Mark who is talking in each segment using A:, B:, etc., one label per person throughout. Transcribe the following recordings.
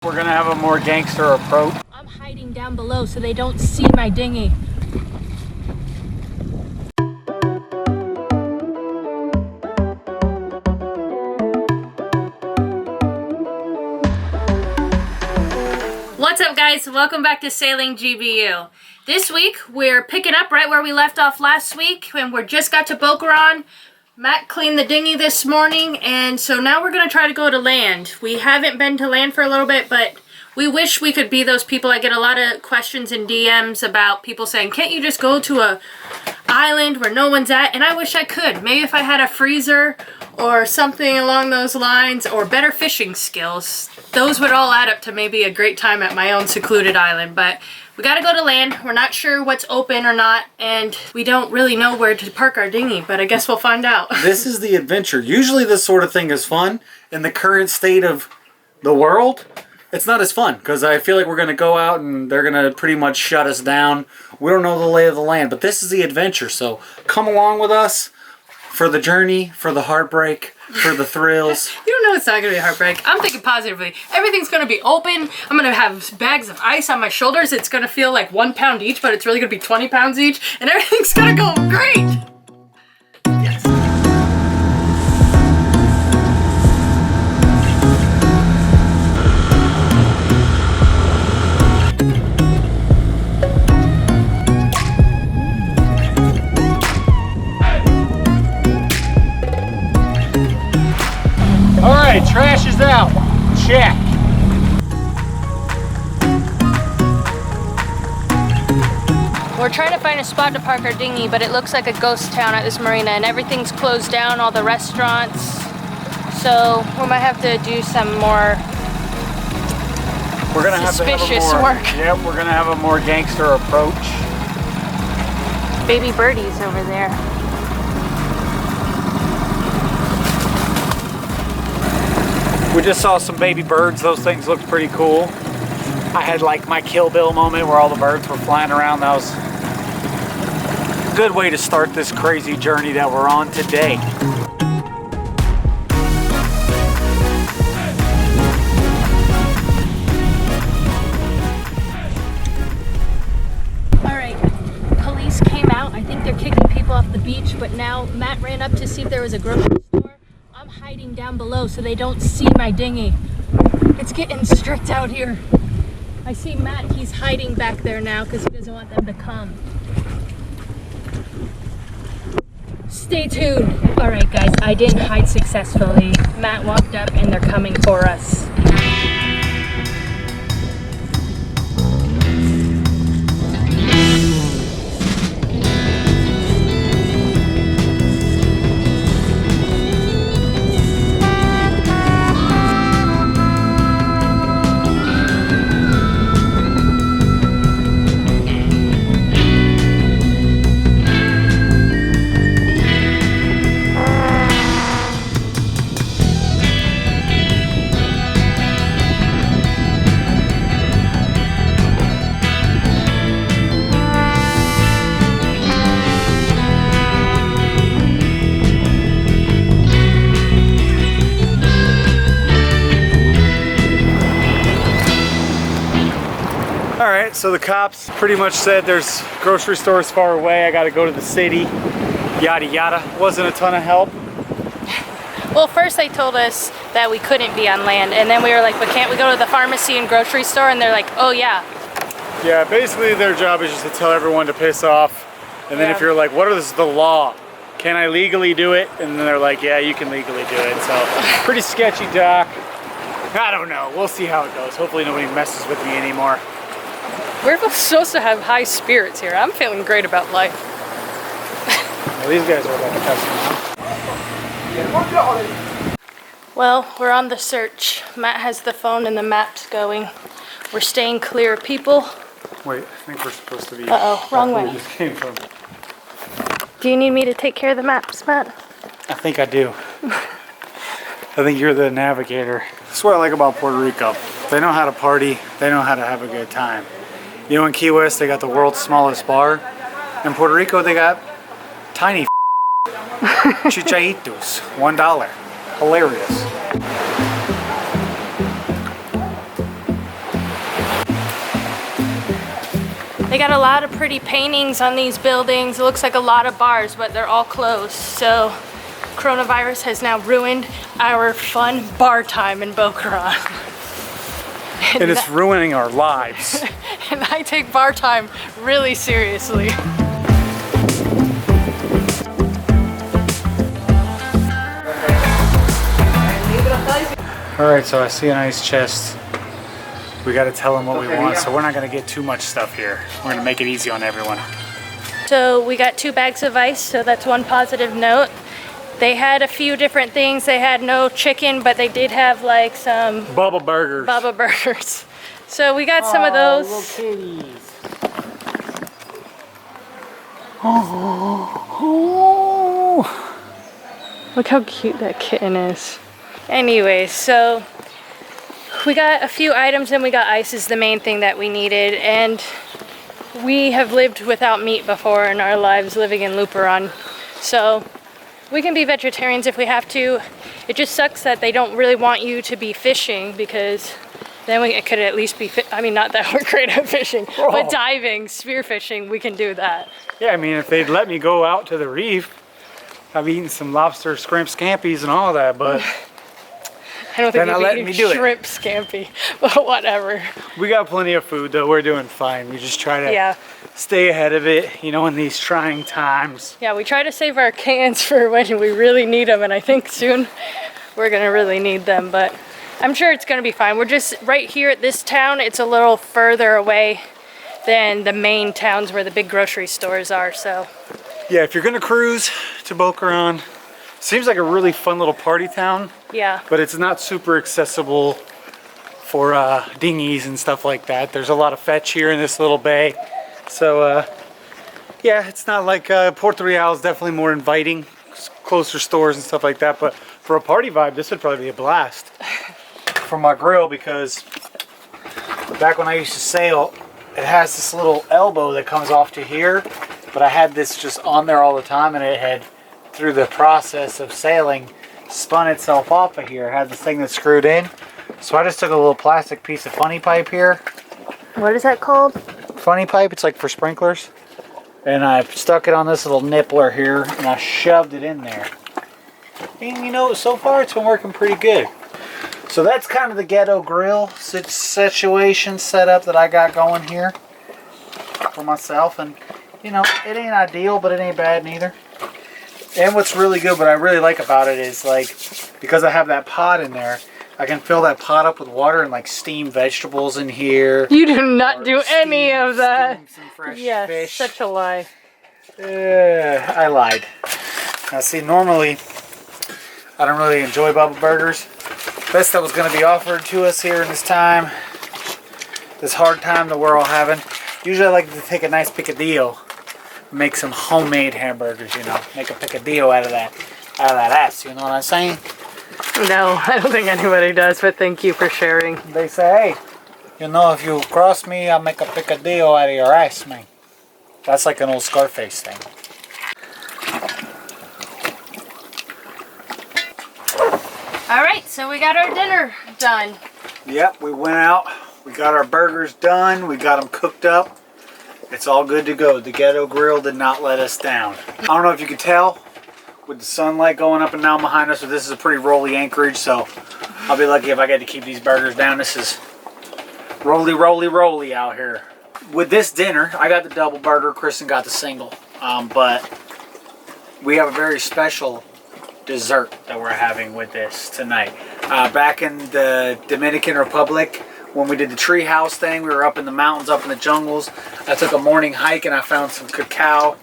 A: We're gonna have a more gangster approach.
B: I'm hiding down below so they don't see my dinghy. What's up, guys? Welcome back to Sailing GBU. This week we're picking up right where we left off last week when we just got to Boqueron. Matt cleaned the dinghy this morning, and so now we're going to try to go to land. We haven't been to land for a little bit, but we wish we could be those people. I get a lot of questions in DMs about people saying, can't you just go to a island where no one's at? And I wish I could. Maybe if I had a freezer or something along those lines, or better fishing skills, those would all add up to maybe a great time at my own secluded island. But we gotta go to land. We're not sure what's open or not, and we don't really know where to park our dinghy, but I guess we'll find out.
A: This is the adventure. Usually this sort of thing is fun. In the current state of the world, it's not as fun, because I feel like we're gonna go out and they're gonna pretty much shut us down. We don't know the lay of the land, but this is the adventure, so come along with us for the journey, for the heartbreak, for the thrills.
B: You don't know it's not going to be a heartbreak. I'm thinking positively. Everything's going to be open. I'm going to have bags of ice on my shoulders. It's going to feel like 1 pound each, but it's really going to be 20 pounds each. And everything's going to go great. Yes.
A: Alright, trash is out. Check.
B: We're trying to find a spot to park our dinghy, but it looks like a ghost town at this marina, and everything's closed down, all the restaurants. So we might have to do some more suspicious work.
A: Yep, we're gonna have a more gangster approach.
B: Baby birdies over there.
A: We just saw some baby birds. Those things looked pretty cool. I had like my Kill Bill moment where all the birds were flying around. That was a good way to start this crazy journey that we're on today.
B: All right, police came out. I think they're kicking people off the beach, but now Matt ran up to see if there was a grocery store. I'm hiding down below so they don't see my dinghy. It's getting strict out here. I see Matt, he's hiding back there now because he doesn't want them to come. Stay tuned. All right, guys, I didn't hide successfully. Matt walked up and they're coming for us.
A: Alright, so the cops pretty much said there's grocery stores far away, I gotta go to the city, yada yada. Wasn't a ton of help.
B: Well, first they told us that we couldn't be on land, and then we were like, but can't we go to the pharmacy and grocery store? And they're like, oh yeah.
A: Yeah, basically their job is just to tell everyone to piss off. And then if you're like, what is the law? Can I legally do it? And then they're like, yeah, you can legally do it. So, pretty sketchy, Doc. I don't know, we'll see how it goes. Hopefully nobody messes with me anymore.
B: We're supposed to have high spirits here. I'm feeling great about life.
A: Well, these guys are about to cuss me.
B: Well, we're on the search. Matt has the phone and the maps going. We're staying clear of people.
A: Wait, I think we're supposed to be...
B: Uh-oh, wrong way.
A: Where we just came from.
B: Do you need me to take care of the maps, Matt?
A: I think I do. I think you're the navigator. That's what I like about Puerto Rico. They know how to party. They know how to have a good time. You know, in Key West, they got the world's smallest bar. In Puerto Rico, they got tiny chichaitos, $1. Hilarious.
B: They got a lot of pretty paintings on these buildings. It looks like a lot of bars, but they're all closed. So coronavirus has now ruined our fun bar time in Boqueron.
A: And it's ruining our lives.
B: And I take bar time really seriously.
A: Alright, so I see a nice chest. We gotta tell them what we want, so we're not gonna get too much stuff here. We're gonna make it easy on everyone.
B: So we got 2 bags of ice, so that's one positive note. They had a few different things. They had no chicken, but they did have like some
A: Bubba burgers.
B: Bubba burgers. So we got some of those.
A: Little kitties. Oh.
B: Look how cute that kitten is. Anyway, so we got a few items and we got ice is the main thing that we needed. And we have lived without meat before in our lives living in Boqueron. So we can be vegetarians if we have to. It just sucks that they don't really want you to be fishing, because then it could at least be, I mean, not that we're great at fishing, but diving, spearfishing, we can do that.
A: Yeah, I mean, if they'd let me go out to the reef, I've eaten some lobster, shrimp, scampies and all that, but
B: I don't think you'd be eating shrimp scampi, but whatever.
A: We got plenty of food though, we're doing fine. We just try to stay ahead of it, you know, in these trying times.
B: Yeah, we try to save our cans for when we really need them, and I think soon we're gonna really need them, but I'm sure it's gonna be fine. We're just right here at this town. It's a little further away than the main towns where the big grocery stores are, so.
A: Yeah, if you're gonna cruise to Boqueron, seems like a really fun little party town.
B: Yeah.
A: But it's not super accessible for dinghies and stuff like that. There's a lot of fetch here in this little bay. So yeah, it's not like Puerto Real is definitely more inviting, closer stores and stuff like that. But for a party vibe, this would probably be a blast. For my grill, because back when I used to sail, it has this little elbow that comes off to here. But I had this just on there all the time, and it had, through the process of sailing, spun itself off of here. It had this thing that's screwed in. So I just took a little plastic piece of funny pipe here.
B: What is that called?
A: Funny pipe, it's like for sprinklers. And I stuck it on this little nippler here, and I shoved it in there. And you know, so far it's been working pretty good. So that's kind of the ghetto grill situation setup that I got going here for myself. And you know, it ain't ideal, but it ain't bad neither. And what's really good, what I really like about it is, like, because I have that pot in there, I can fill that pot up with water and like steam vegetables in here.
B: You do not do any of that.
A: Steam some fresh
B: yes,
A: fish.
B: Such a lie.
A: I lied. Now see, normally I don't really enjoy Bubba burgers. Best that was going to be offered to us here in this time, this hard time that we're all having. Usually I like to take a nice picadillo, make some homemade hamburgers, you know, make a picadillo out of that ass, you know what I'm saying?
B: No, I don't think anybody does, but thank you for sharing.
A: They say, hey, you know, if you cross me, I'll make a picadillo out of your ass, man. That's like an old Scarface thing.
B: All right, so we got our dinner done.
A: Yep, we went out, we got our burgers done, we got them cooked up. It's all good to go. The ghetto grill did not let us down. I don't know if you can tell with the sunlight going up and down behind us, but this is a pretty rolly anchorage, so I'll be lucky if I get to keep these burgers down. This is rolly, rolly, rolly out here. With this dinner, I got the double burger, Kristen got the single, but we have a very special dessert that we're having with this tonight. Back in the Dominican Republic, when we did the tree house thing, we were up in the mountains, up in the jungles. I took a morning hike and I found some cacao.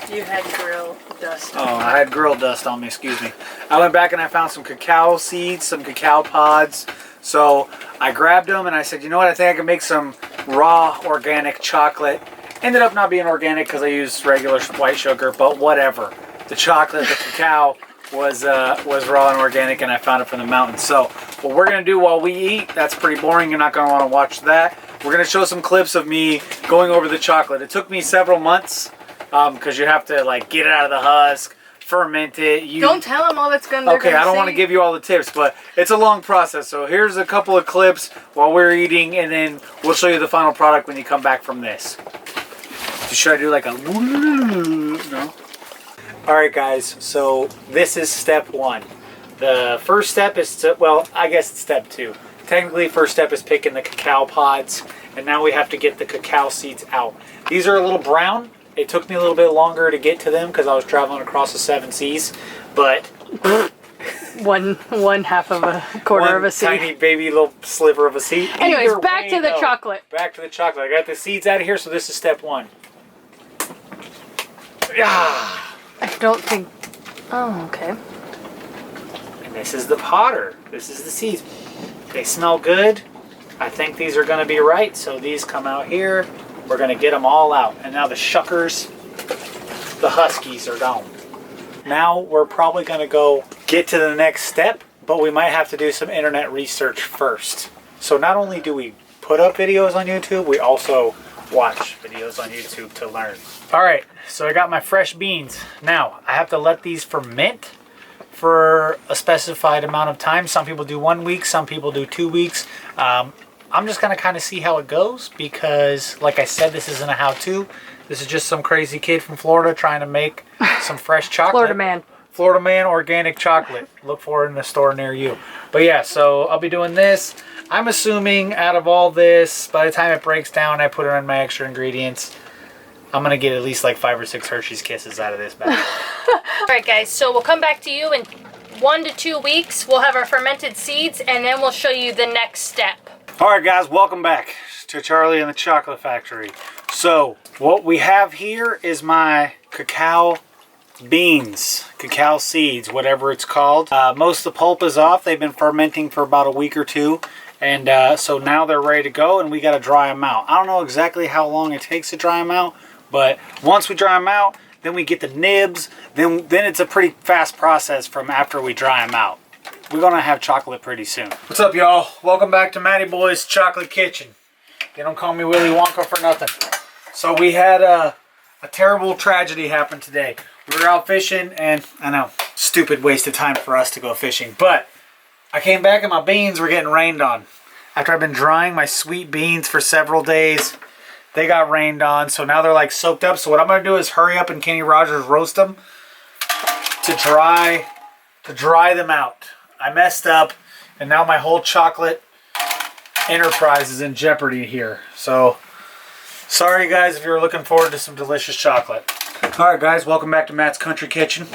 B: You had grill dust.
A: Oh, I had grill dust on me, excuse me. I went back and I found some cacao seeds, some cacao pods. So I grabbed them and I said, you know what, I think I can make some raw organic chocolate. Ended up not being organic because I used regular white sugar, but whatever. The chocolate, the cacao was raw and organic, and I found it from the mountains. So what we're going to do while we eat, that's pretty boring. You're not going to want to watch that. We're going to show some clips of me going over the chocolate. It took me several months because you have to like get it out of the husk, ferment it.
B: Don't tell them all that's gonna.
A: Okay, I don't want to give you all the tips, but it's a long process. So here's a couple of clips while we're eating, and then we'll show you the final product when you come back from this. So should I do like a no? All right, guys. So this is step 1. The first step is to, well, I guess it's step 2. Technically, first step is picking the cacao pods, and now we have to get the cacao seeds out. These are a little brown. It took me a little bit longer to get to them because I was traveling across the 7 seas, but
B: one half of a quarter of a seed.
A: Tiny baby little sliver of a seed.
B: Anyways, back to the chocolate.
A: Back to the chocolate. I got the seeds out of here, so this is step 1. Yeah.
B: I don't think. Oh, okay.
A: And this is the powder. This is the seeds. They smell good. I think these are going to be right, so these come out here. We're going to get them all out. And now the shuckers, the huskies are gone. Now we're probably going to go get to the next step, but we might have to do some internet research first. So not only do we put up videos on YouTube, we also watch videos on YouTube to learn. All right, so I got my fresh beans. Now I have to let these ferment for a specified amount of time. Some people do 1 week, some people do 2 weeks. I'm just gonna kind of see how it goes because, like I said, this isn't a how-to. This is just some crazy kid from Florida trying to make some fresh chocolate. Florida man organic chocolate. Look for it in a store near you. But yeah, so I'll be doing this. I'm assuming out of all this, by the time it breaks down, I put in my extra ingredients, I'm gonna get at least like 5 or 6 Hershey's Kisses out of this bag.
B: All right, guys. So we'll come back to you in 1 to 2 weeks. We'll have our fermented seeds, and then we'll show you the next step.
A: All right, guys, welcome back to Charlie and the Chocolate Factory. So what we have here is my cacao beans, cacao seeds, whatever it's called. Most of the pulp is off. They've been fermenting for about a week or 2. And so now they're ready to go, and we got to dry them out. I don't know exactly how long it takes to dry them out, but once we dry them out, then we get the nibs. Then it's a pretty fast process from after we dry them out. We're going to have chocolate pretty soon. What's up, y'all? Welcome back to Matty Boy's Chocolate Kitchen. They don't call me Willy Wonka for nothing. So we had a terrible tragedy happen today. We were out fishing, and I know, stupid waste of time for us to go fishing, but I came back and my beans were getting rained on. After I've been drying my sweet beans for several days, they got rained on, so now they're like soaked up. So what I'm going to do is hurry up and Kenny Rogers roast them to dry them out. I messed up, and now my whole chocolate enterprise is in jeopardy here. So, sorry guys if you're looking forward to some delicious chocolate. Alright guys, welcome back to Matt's Country Kitchen.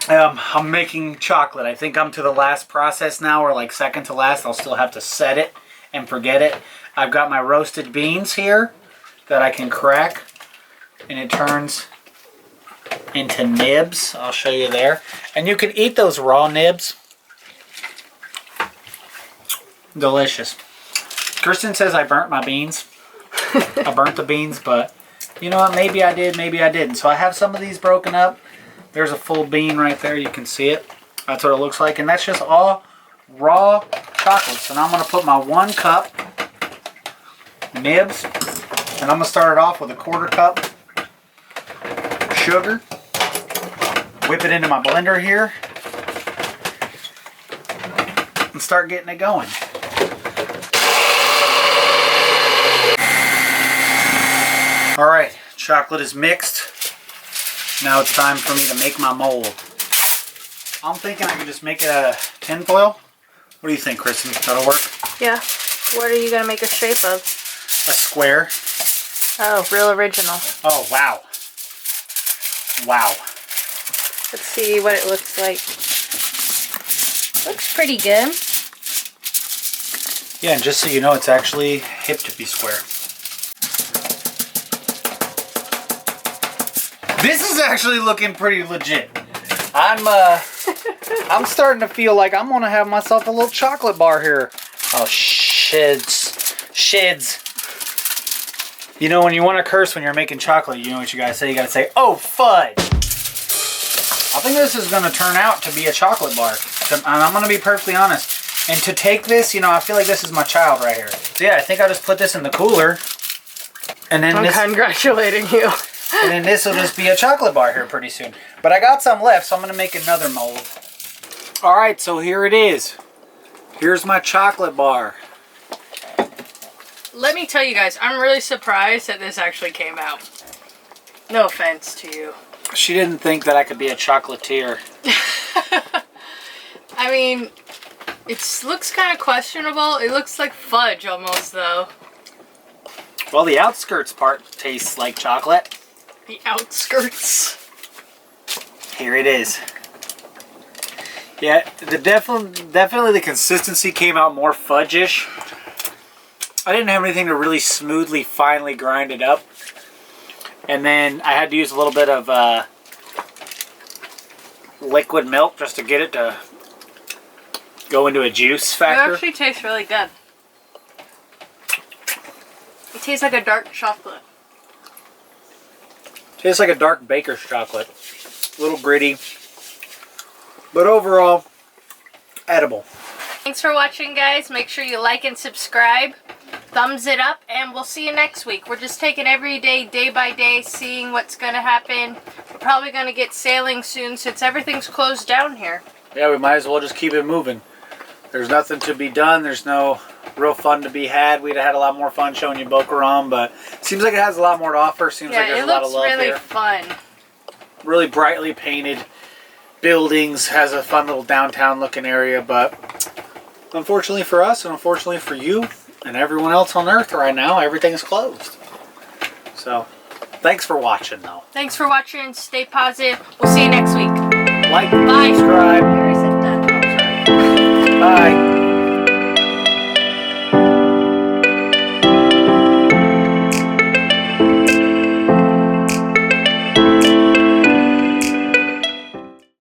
A: I'm making chocolate. I think I'm to the last process now, or like second to last. I'll still have to set it and forget it. I've got my roasted beans here that I can crack, and it turns into nibs. I'll show you there. And you can eat those raw nibs. Delicious. Kristen says I burnt my beans. I burnt the beans, but you know what? Maybe I did, maybe I didn't. So I have some of these broken up. There's a full bean right there. You can see it. That's what it looks like. And that's just all raw chocolate. So now I'm going to put my 1 cup nibs. And I'm going to start it off with a 1/4 cup sugar. Whip it into my blender here. And start getting it going. Alright, chocolate is mixed. Now it's time for me to make my mold. I'm thinking I can just make it out of tin foil. What do you think, Kristen? That'll work?
B: Yeah. What are you going to make a shape of?
A: A square.
B: Oh, real original.
A: Oh, wow. Wow.
B: Let's see what it looks like. Looks pretty good.
A: Yeah, and just so you know, it's actually hip to be square. This is actually looking pretty legit. I'm starting to feel like I'm gonna have myself a little chocolate bar here. Oh, shids. You know, when you want to curse when you're making chocolate, you know what you gotta say? You gotta say, oh, fudge. I think this is gonna turn out to be a chocolate bar. And I'm gonna be perfectly honest. And to take this, you know, I feel like this is my child right here. So yeah, I think I'll just put this in the cooler. And then
B: I'm congratulating you.
A: And then this will just be a chocolate bar here pretty soon. But I got some left, so I'm going to make another mold. Alright, so here it is. Here's my chocolate bar.
B: Let me tell you guys, I'm really surprised that this actually came out. No offense to you.
A: She didn't think that I could be a chocolatier.
B: I mean, it looks kind of questionable. It looks like fudge almost, though.
A: Well, the outskirts part tastes like chocolate.
B: The outskirts.
A: Here it is. Yeah, definitely the consistency came out more fudge-ish. I didn't have anything to really smoothly, finely grind it up. And then I had to use a little bit of liquid milk just to get it to go into a juice factor.
B: It actually tastes really good. It tastes like a dark chocolate.
A: Tastes like a dark baker's chocolate. A little gritty. But overall, edible.
B: Thanks for watching, guys. Make sure you like and subscribe. Thumbs it up, and we'll see you next week. We're just taking every day, day by day, seeing what's going to happen. We're probably going to get sailing soon since everything's closed down here.
A: Yeah, we might as well just keep it moving. There's nothing to be done. There's no real fun to be had. We'd have had a lot more fun showing you Boqueron, but seems like it has a lot more to offer. Seems like there's a lot of love here.
B: Yeah, it looks really fun.
A: Really brightly painted buildings. Has a fun little downtown looking area, but unfortunately for us and unfortunately for you and everyone else on Earth right now, everything's closed. So, thanks for watching though.
B: Thanks for watching. Stay positive. We'll see you next week.
A: Like,
B: bye.
A: Subscribe.